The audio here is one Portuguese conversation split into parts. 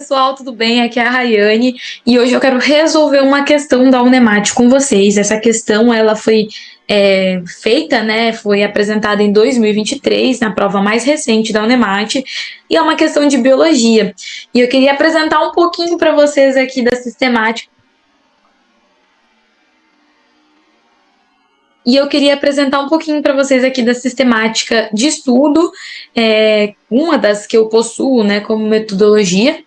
Pessoal, tudo bem? Aqui é a Rayane e hoje eu quero resolver uma questão da Unemate com vocês. Essa questão ela foi feita, né? Foi apresentada em 2023 na prova mais recente da Unemate e é uma questão de biologia. E eu queria apresentar um pouquinho para vocês aqui da sistemática. E eu queria apresentar um pouquinho para vocês aqui da sistemática de estudo, uma das que eu possuo, né, como metodologia.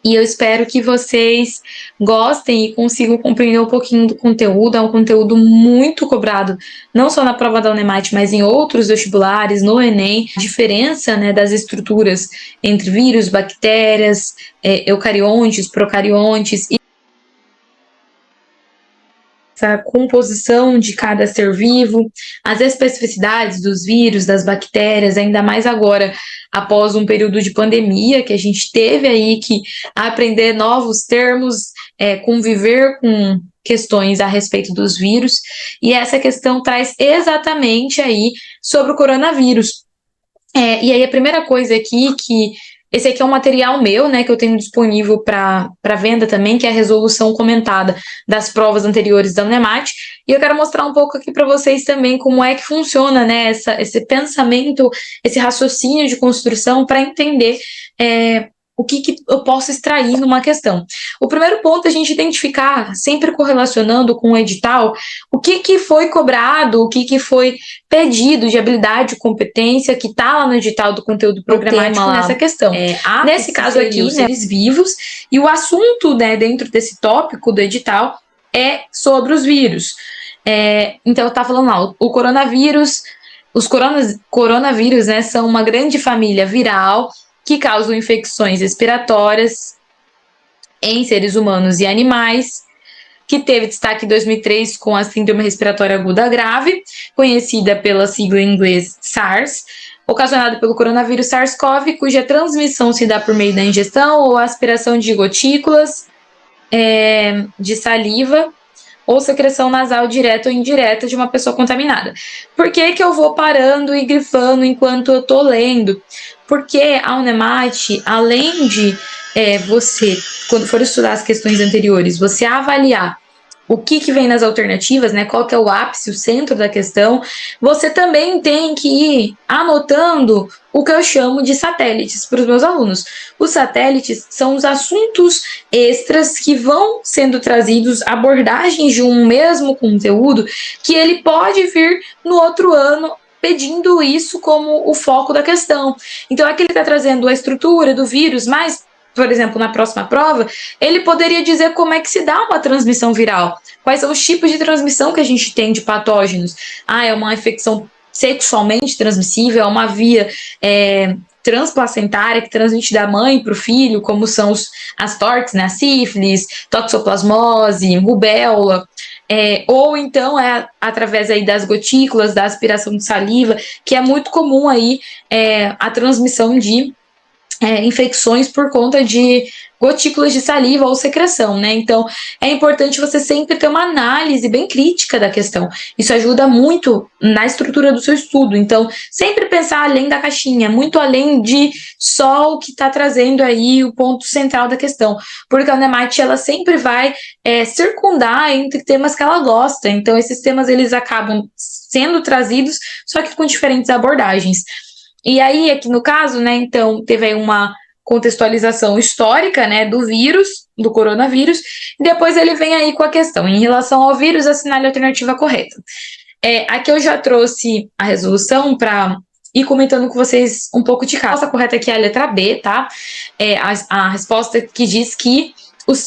E eu espero que vocês gostem e consigam compreender um pouquinho do conteúdo. É um conteúdo muito cobrado, não só na prova da Unemate, mas em outros vestibulares, no Enem. A diferença, né, das estruturas entre vírus, bactérias, eucariontes, procariontes, essa composição de cada ser vivo, as especificidades dos vírus, das bactérias, ainda mais agora após um período de pandemia, que a gente teve aí que aprender novos termos, conviver com questões a respeito dos vírus, e essa questão traz exatamente aí sobre o coronavírus. E aí a primeira coisa aqui que esse aqui é um material meu, né, que eu tenho disponível para venda também, que é a resolução comentada das provas anteriores da Unemate. E eu quero mostrar um pouco aqui para vocês também como é que funciona, né, esse pensamento, esse raciocínio de construção para entender o que eu posso extrair numa questão. O primeiro ponto é a gente identificar, sempre correlacionando com o edital, o que foi cobrado, o que foi pedido de habilidade, competência, que está lá no edital do conteúdo programático nessa questão. Nesse caso aqui, os seres vivos, e o assunto, né, dentro desse tópico do edital é sobre os vírus. Então, está falando lá, o coronavírus, os coronavírus, né, são uma grande família viral que causam infecções respiratórias em seres humanos e animais, que teve destaque em 2003 com a síndrome respiratória aguda grave, conhecida pela sigla em inglês SARS, ocasionada pelo coronavírus SARS-CoV, cuja transmissão se dá por meio da ingestão ou aspiração de gotículas de saliva ou secreção nasal direta ou indireta de uma pessoa contaminada. Por que eu vou parando e grifando enquanto eu tô lendo? Porque a Unemate, além de você, quando for estudar as questões anteriores, você avaliar o que vem nas alternativas, né? Qual que é o ápice, o centro da questão, você também tem que ir anotando o que eu chamo de satélites para os meus alunos. Os satélites são os assuntos extras que vão sendo trazidos, abordagens de um mesmo conteúdo, que ele pode vir no outro ano pedindo isso como o foco da questão. Então, aqui ele está trazendo a estrutura do vírus, mas, por exemplo, na próxima prova, ele poderia dizer como é que se dá uma transmissão viral, quais são os tipos de transmissão que a gente tem de patógenos. É uma infecção sexualmente transmissível, é uma via transplacentária que transmite da mãe para o filho, como são as TORCs, né, a sífilis, toxoplasmose, rubéola, ou então através aí das gotículas, da aspiração de saliva, que é muito comum aí a transmissão de infecções por conta de gotículas de saliva ou secreção, né? Então, é importante você sempre ter uma análise bem crítica da questão. Isso ajuda muito na estrutura do seu estudo. Então, sempre pensar além da caixinha, muito além de só o que está trazendo aí o ponto central da questão. Porque a Unemate, ela sempre vai circundar entre temas que ela gosta. Então, esses temas, eles acabam sendo trazidos, só que com diferentes abordagens. E aí, aqui no caso, né, então, teve aí uma contextualização histórica, né, do vírus, do coronavírus, e depois ele vem aí com a questão, em relação ao vírus, assinale a alternativa correta. Aqui eu já trouxe a resolução para ir comentando com vocês um pouco de cada. A correta aqui é a letra B, tá? A resposta que diz que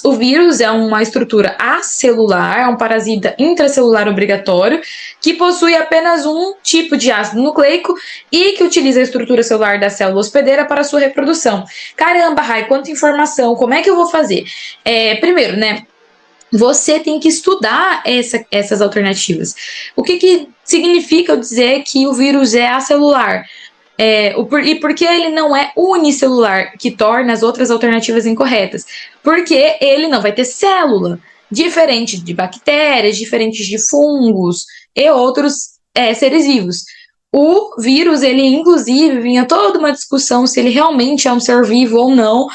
o vírus é uma estrutura acelular, é um parasita intracelular obrigatório, que possui apenas um tipo de ácido nucleico e que utiliza a estrutura celular da célula hospedeira para sua reprodução. Caramba, Rai, quanta informação, como é que eu vou fazer? Primeiro, né, você tem que estudar essas alternativas. O que significa eu dizer que o vírus é acelular? E por que ele não é unicelular, que torna as outras alternativas incorretas? Porque ele não vai ter célula, diferente de bactérias, diferente de fungos e outros seres vivos. O vírus, ele inclusive vinha toda uma discussão se ele realmente é um ser vivo ou não,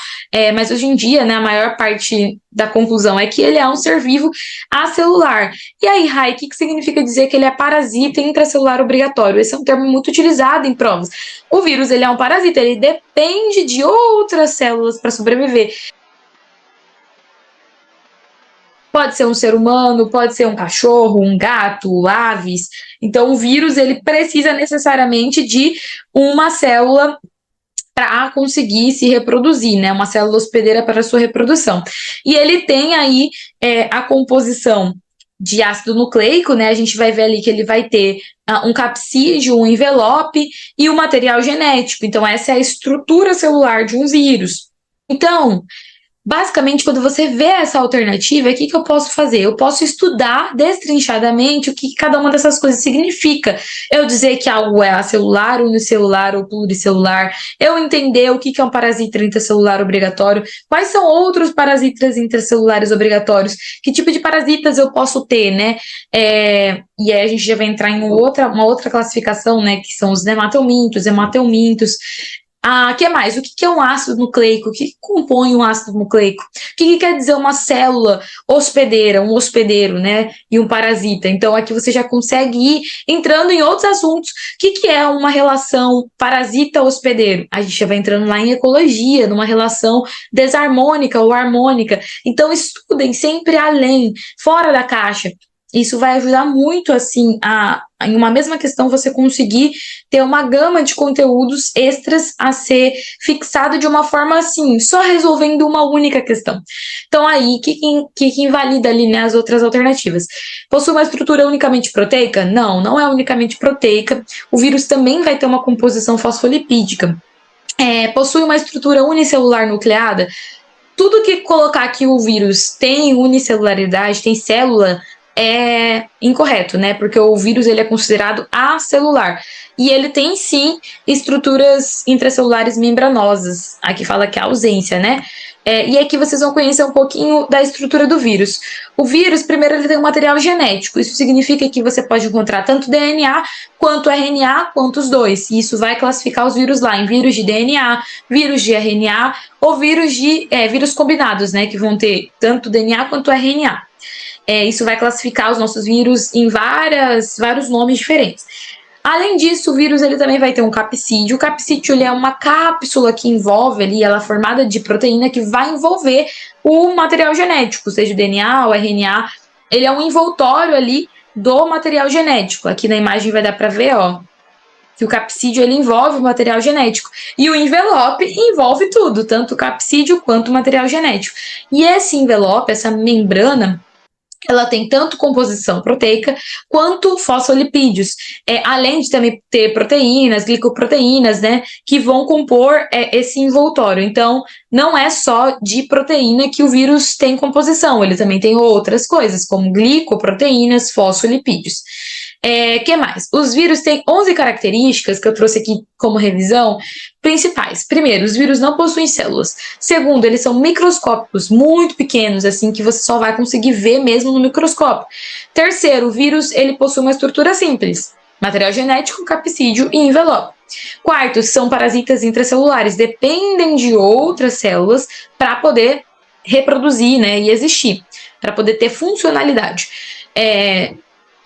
mas hoje em dia, né, a maior parte da conclusão é que ele é um ser vivo acelular. E aí, Rai, o que significa dizer que ele é parasita intracelular obrigatório? Esse é um termo muito utilizado em provas. O vírus, ele é um parasita, ele depende de outras células para sobreviver. Pode ser um ser humano, pode ser um cachorro, um gato, aves. Então, o vírus, ele precisa necessariamente de uma célula para conseguir se reproduzir, né? Uma célula hospedeira para a sua reprodução. E ele tem aí a composição de ácido nucleico, né? A gente vai ver ali que ele vai ter um capsídeo, um envelope e o material genético. Então, essa é a estrutura celular de um vírus. Então, basicamente, quando você vê essa alternativa, o que eu posso fazer? Eu posso estudar destrinchadamente o que cada uma dessas coisas significa. Eu dizer que algo é acelular, unicelular ou pluricelular. Eu entender o que é um parasita intracelular obrigatório. Quais são outros parasitas intracelulares obrigatórios? Que tipo de parasitas eu posso ter, né? E aí a gente já vai entrar em uma outra classificação, né? Que são os nematelmintos, hematelmintos. Que mais? O que é um ácido nucleico? O que compõe um ácido nucleico? O que quer dizer uma célula hospedeira, um hospedeiro, né? E um parasita. Então, aqui você já consegue ir entrando em outros assuntos. O que é uma relação parasita-hospedeiro? A gente já vai entrando lá em ecologia, numa relação desarmônica ou harmônica. Então, estudem sempre além, fora da caixa. Isso vai ajudar muito, assim, em uma mesma questão, você conseguir ter uma gama de conteúdos extras a ser fixado de uma forma, assim, só resolvendo uma única questão. Então, aí, o que invalida ali, né, as outras alternativas? Possui uma estrutura unicamente proteica? Não, não é unicamente proteica. O vírus também vai ter uma composição fosfolipídica. Possui uma estrutura unicelular nucleada? Tudo que colocar que o vírus tem unicelularidade, tem célula, é incorreto, né? Porque o vírus, ele é considerado acelular. E ele tem, sim, estruturas intracelulares membranosas. Aqui fala que é a ausência, né? E aqui vocês vão conhecer um pouquinho da estrutura do vírus. O vírus, primeiro, ele tem um material genético. Isso significa que você pode encontrar tanto DNA quanto RNA, quanto os dois. E isso vai classificar os vírus lá em vírus de DNA, vírus de RNA ou vírus combinados, né? Que vão ter tanto DNA quanto RNA. Isso vai classificar os nossos vírus em vários nomes diferentes. Além disso, o vírus, ele também vai ter um capsídeo. O capsídeo, ele é uma cápsula que envolve ali, ela é formada de proteína que vai envolver o material genético, seja o DNA, o RNA. Ele é um envoltório ali do material genético. Aqui na imagem vai dar para ver, ó, que o capsídeo, ele envolve o material genético. E o envelope envolve tudo, tanto o capsídeo quanto o material genético. E esse envelope, essa membrana, ela tem tanto composição proteica quanto fosfolipídios, além de também ter proteínas, glicoproteínas, né, que vão compor esse envoltório. Então, não é só de proteína que o vírus tem composição, ele também tem outras coisas, como glicoproteínas, fosfolipídios. Que mais? Os vírus têm 11 características que eu trouxe aqui como revisão principais. Primeiro, os vírus não possuem células. Segundo, eles são microscópicos, muito pequenos, assim, que você só vai conseguir ver mesmo no microscópio. Terceiro, o vírus, ele possui uma estrutura simples: material genético, capsídeo e envelope. Quarto, são parasitas intracelulares, dependem de outras células para poder reproduzir, né, e existir, para poder ter funcionalidade.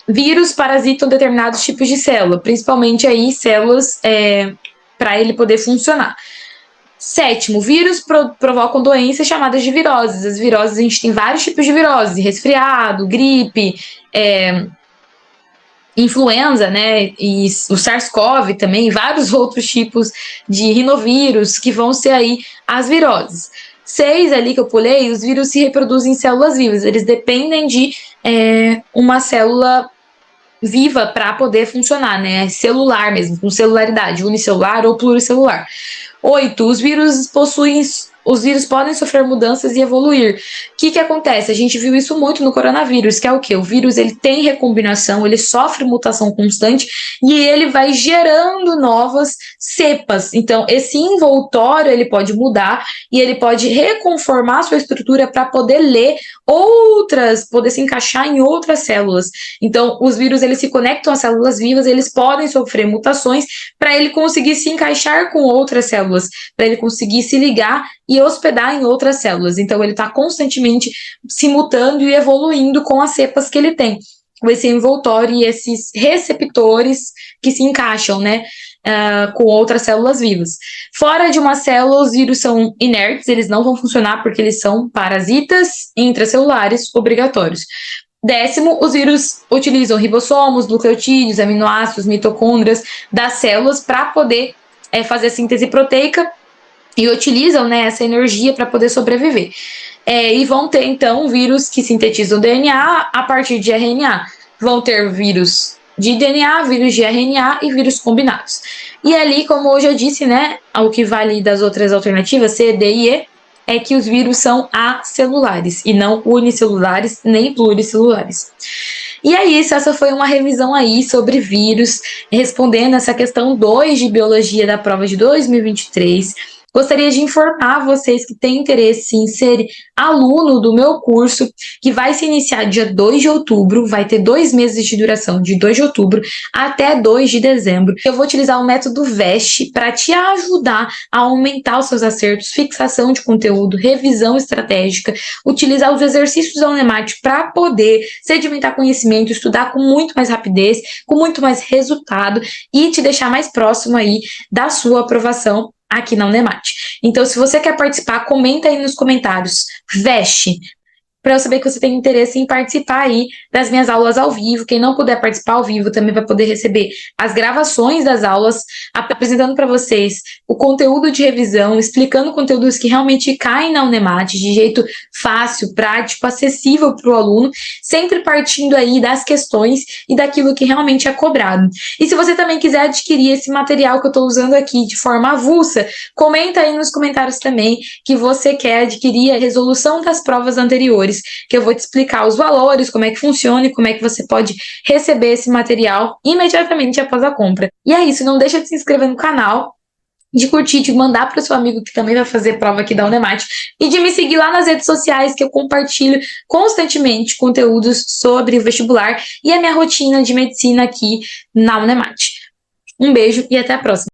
Vírus parasitam determinados tipos de célula, principalmente aí células para ele poder funcionar. Sétimo, vírus provocam doenças chamadas de viroses. As viroses, a gente tem vários tipos de virose: resfriado, gripe, influenza, né, e o SARS-CoV também, vários outros tipos de rinovírus que vão ser aí as viroses. 6 ali que eu pulei, os vírus se reproduzem em células vivas, eles dependem de uma célula viva para poder funcionar, né? Celular mesmo, com celularidade, unicelular ou pluricelular. 8, os vírus possuem os vírus podem sofrer mudanças e evoluir. O que acontece? A gente viu isso muito no coronavírus, que é o quê? O vírus ele tem recombinação, ele sofre mutação constante e ele vai gerando novas cepas. Então, esse envoltório ele pode mudar e ele pode reconformar sua estrutura para poder ler outras, poder se encaixar em outras células. Então, os vírus eles se conectam às células vivas, eles podem sofrer mutações para ele conseguir se encaixar com outras células, para ele conseguir se ligar e hospedar em outras células. Então, ele está constantemente se mutando e evoluindo com as cepas que ele tem, com esse envoltório e esses receptores que se encaixam, né? Com outras células vivas. Fora de uma célula, os vírus são inertes, eles não vão funcionar porque eles são parasitas intracelulares obrigatórios. 10º, os vírus utilizam ribossomos, nucleotídeos, aminoácidos, mitocôndrias das células para poder fazer a síntese proteica e utilizam, né, essa energia para poder sobreviver. E vão ter, então, vírus que sintetizam DNA a partir de RNA. Vão ter vírus de DNA, vírus de RNA e vírus combinados. E ali, como eu já disse, né, o que vale das outras alternativas, C, D e E, é que os vírus são acelulares e não unicelulares nem pluricelulares. E é isso, essa foi uma revisão aí sobre vírus, respondendo essa questão 2 de biologia da prova de 2023. Gostaria de informar vocês que têm interesse em ser aluno do meu curso, que vai se iniciar dia 2 de outubro, vai ter 2 meses de duração, de 2 de outubro até 2 de dezembro. Eu vou utilizar o método VEST para te ajudar a aumentar os seus acertos, fixação de conteúdo, revisão estratégica, utilizar os exercícios da Unemat para poder sedimentar conhecimento, estudar com muito mais rapidez, com muito mais resultado e te deixar mais próximo aí da sua aprovação aqui na Unemat. Então, se você quer participar, comenta aí nos comentários, VEST, para eu saber que você tem interesse em participar aí das minhas aulas ao vivo. Quem não puder participar ao vivo também vai poder receber as gravações das aulas, apresentando para vocês o conteúdo de revisão, explicando conteúdos que realmente caem na Unemat, de jeito fácil, prático, acessível para o aluno, sempre partindo aí das questões e daquilo que realmente é cobrado. E se você também quiser adquirir esse material que eu estou usando aqui de forma avulsa, comenta aí nos comentários também que você quer adquirir a resolução das provas anteriores, que eu vou te explicar os valores, como é que funciona e como é que você pode receber esse material imediatamente após a compra. E é isso, não deixa de se inscrever no canal, de curtir, de mandar para o seu amigo que também vai fazer prova aqui da Unemat e de me seguir lá nas redes sociais, que eu compartilho constantemente conteúdos sobre o vestibular e a minha rotina de medicina aqui na Unemat. Um beijo e até a próxima!